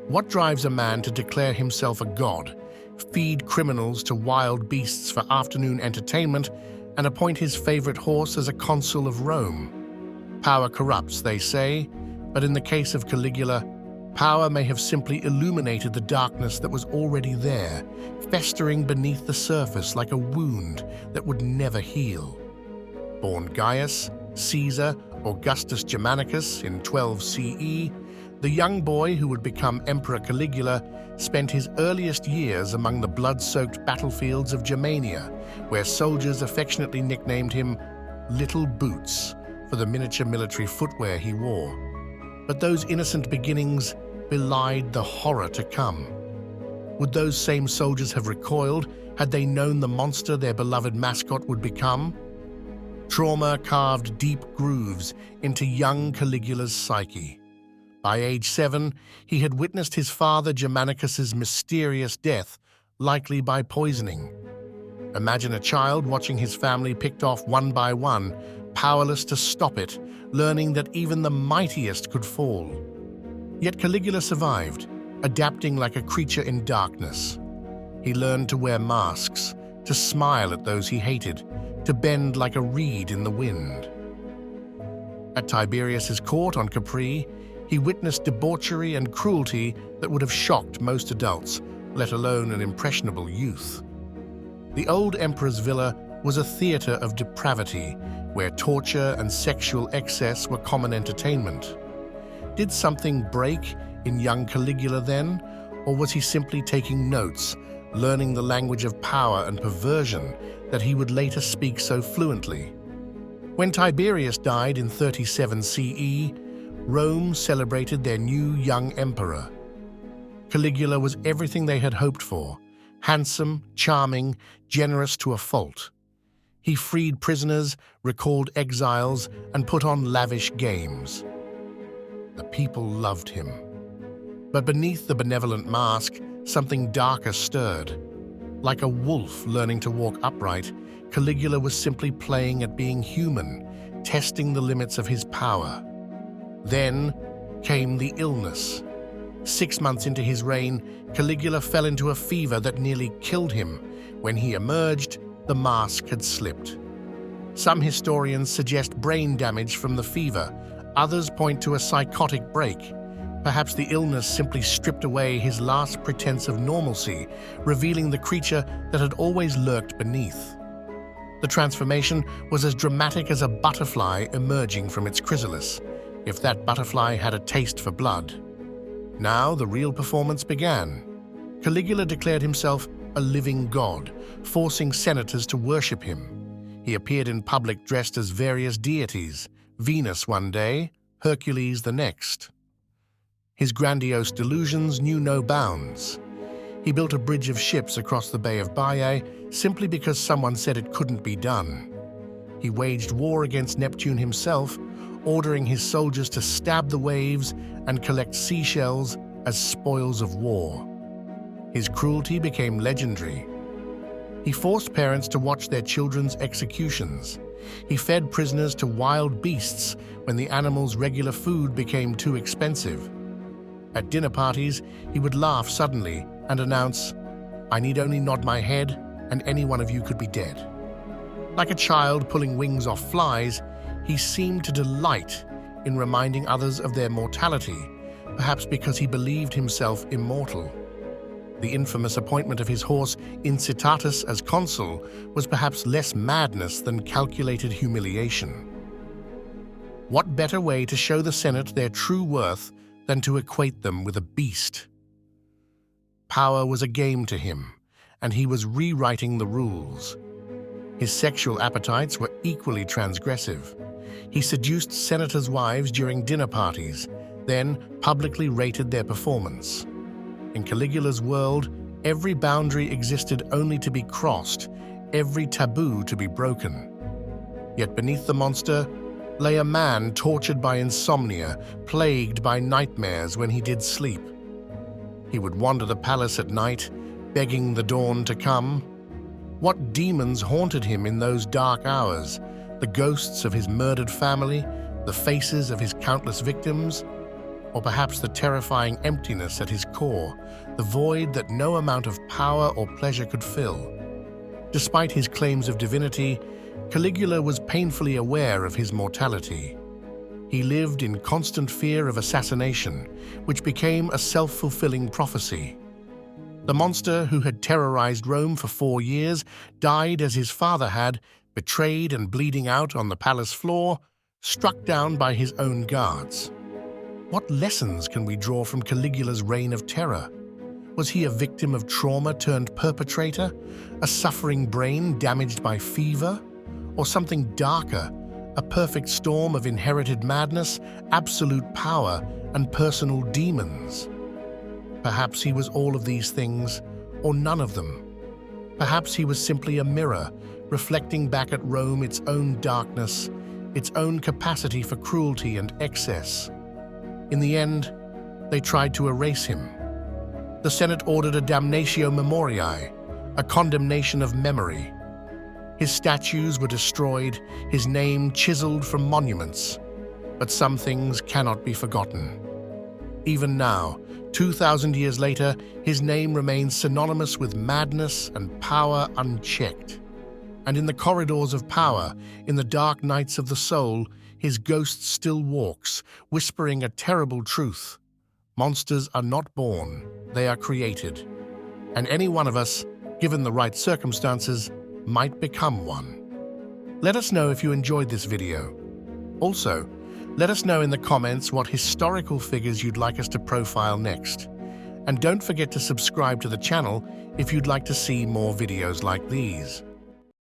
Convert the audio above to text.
What drives a man to declare himself a god, feed criminals to wild beasts for afternoon entertainment, and appoint his favorite horse as a consul of Rome? Power corrupts, they say, but in the case of Caligula, power may have simply illuminated the darkness that was already there, festering beneath the surface like a wound that would never heal. Born Gaius, Caesar, Augustus Germanicus in 12 CE, the young boy who would become Emperor Caligula spent his earliest years among the blood-soaked battlefields of Germania, where soldiers affectionately nicknamed him Little Boots for the miniature military footwear he wore. But those innocent beginnings belied the horror to come. Would those same soldiers have recoiled had they known the monster their beloved mascot would become? Trauma carved deep grooves into young Caligula's psyche. By age 7, he had witnessed his father Germanicus's mysterious death, likely by poisoning. Imagine a child watching his family picked off one by one, powerless to stop it, learning that even the mightiest could fall. Yet Caligula survived, adapting like a creature in darkness. He learned to wear masks, to smile at those he hated, to bend like a reed in the wind. At Tiberius's court on Capri, he witnessed debauchery and cruelty that would have shocked most adults, let alone an impressionable youth. The old emperor's villa was a theater of depravity, where torture and sexual excess were common entertainment. Did something break in young Caligula then, or was he simply taking notes, learning the language of power and perversion that he would later speak so fluently? When Tiberius died in 37 CE, Rome celebrated their new young emperor. Caligula was everything they had hoped for: handsome, charming, generous to a fault. He freed prisoners, recalled exiles, and put on lavish games. The people loved him. But beneath the benevolent mask, something darker stirred. Like a wolf learning to walk upright, Caligula was simply playing at being human, testing the limits of his power. Then came the illness. 6 months into his reign, Caligula fell into a fever that nearly killed him. When he emerged, the mask had slipped. Some historians suggest brain damage from the fever. Others point to a psychotic break. Perhaps the illness simply stripped away his last pretense of normalcy, revealing the creature that had always lurked beneath. The transformation was as dramatic as a butterfly emerging from its chrysalis, if that butterfly had a taste for blood. Now the real performance began. Caligula declared himself a living god, forcing senators to worship him. He appeared in public dressed as various deities, Venus one day, Hercules the next. His grandiose delusions knew no bounds. He built a bridge of ships across the Bay of Baiae simply because someone said it couldn't be done. He waged war against Neptune himself, ordering his soldiers to stab the waves and collect seashells as spoils of war. His cruelty became legendary. He forced parents to watch their children's executions. He fed prisoners to wild beasts when the animals' regular food became too expensive. At dinner parties, he would laugh suddenly and announce, "I need only nod my head, and any one of you could be dead." Like a child pulling wings off flies, he seemed to delight in reminding others of their mortality, perhaps because he believed himself immortal. The infamous appointment of his horse Incitatus as consul was perhaps less madness than calculated humiliation. What better way to show the Senate their true worth than to equate them with a beast? Power was a game to him, and he was rewriting the rules. His sexual appetites were equally transgressive. He seduced senators' wives during dinner parties, then publicly rated their performance. In Caligula's world, every boundary existed only to be crossed, every taboo to be broken. Yet beneath the monster lay a man tortured by insomnia, plagued by nightmares when he did sleep. He would wander the palace at night, begging the dawn to come. What demons haunted him in those dark hours? The ghosts of his murdered family, the faces of his countless victims, or perhaps the terrifying emptiness at his core, the void that no amount of power or pleasure could fill. Despite his claims of divinity, Caligula was painfully aware of his mortality. He lived in constant fear of assassination, which became a self-fulfilling prophecy. The monster who had terrorized Rome for 4 years died as his father had, betrayed and bleeding out on the palace floor, struck down by his own guards. What lessons can we draw from Caligula's reign of terror? Was he a victim of trauma turned perpetrator, a suffering brain damaged by fever, or something darker, a perfect storm of inherited madness, absolute power, and personal demons? Perhaps he was all of these things, or none of them. Perhaps he was simply a mirror, reflecting back at Rome its own darkness, its own capacity for cruelty and excess. In the end, they tried to erase him. The Senate ordered a damnatio memoriae, a condemnation of memory. His statues were destroyed, his name chiseled from monuments. But some things cannot be forgotten. Even now, 2,000 years later, his name remains synonymous with madness and power unchecked. And in the corridors of power, in the dark nights of the soul, his ghost still walks, whispering a terrible truth. Monsters are not born, they are created. And any one of us, given the right circumstances, might become one. Let us know if you enjoyed this video. Also, let us know in the comments what historical figures you'd like us to profile next. And don't forget to subscribe to the channel if you'd like to see more videos like these.